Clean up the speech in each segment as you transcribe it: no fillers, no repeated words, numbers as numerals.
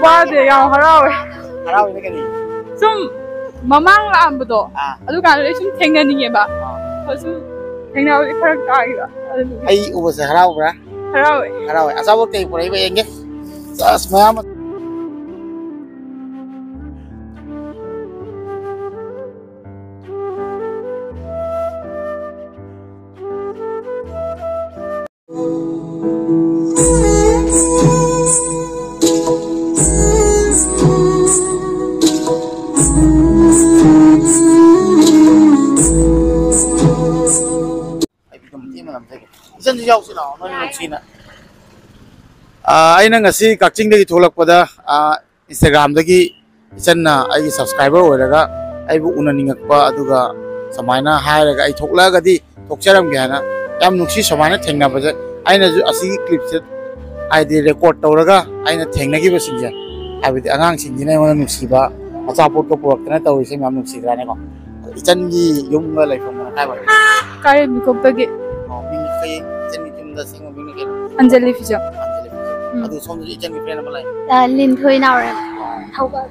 와데 야 하라we 하라we 그니 좀 mamang laamdo adu kan sum thengnani ba sum thengna farak taagiba ai ubase harawra harawe asabo te purai ba yenge sas mayam Echan di jauh sih lah, nol nuksina. Aina ngasih kacing dagi tholak pada Instagram dagi Echan na ai subscriber oraga ai bu unaningak pa aduga samaina hairaga ai thokla gadi thokcharam ge hana yam nuksi samaina thengna baje aina ju asi clip set ai di record tawraga aina thengna gi basingja abidi angang singjina ona nuksi ba achapot ko purakna tawise yam nuksi grane ko Echan gi yum ga laifam na kai ba kai mikop dagi Anjali Fijo. Aduh, soalnya Echan gimana malai? Lin Thui Naurem. Khawal.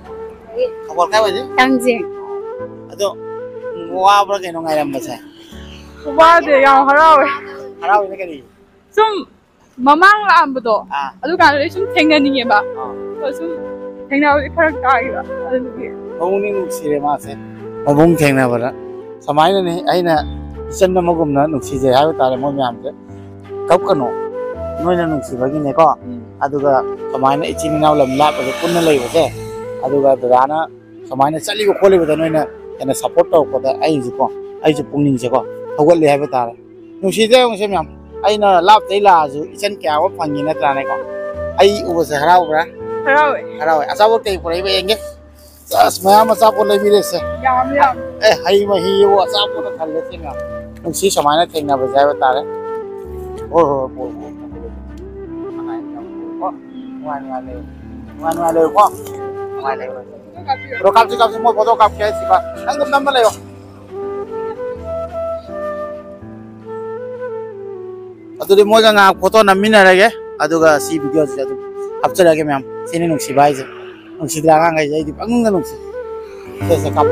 Khawal kaya aja? Tangjing. Aduh, wah berapa kena ngai ram bahasa? Wah deh, yang harawwe. Harawwe ni kali. Sum mamang laamdo. Aduh kan sum thengnani ba. Sum thengna farak taagiba. Mabung ni nuksi re mase. Mabung thengna bara. Samaina ni aina Echan na magumna nuksi je hayo tare mo myam je. Kap kano noina nuksi bagi ne ko aduga samaina ichini naw lam la pa punna lei base aduga dana samaina chali ko khole bada noina ena support to ko da ai ju ko ai ju pungning je ko hawal le ha tare nuksi je ngse myam aina lap tai la ju Echan kya wa phangi na trane ko ai ubase harawra harawe asabo te purai ba yenge sas mayam asabo le bire se yam hai ma hi wo asabo na khalle se myam nuksi samaina thengna baja ba tare oh ngoan le ko ro kap mo photo kap ke siba angam nam le yo adu de mo ga nga photo namina rage adu ga si video ja du apchara ge ma'am sini nuksi bai je nuksi dra nga ngai jai di pangunga nuksi se kap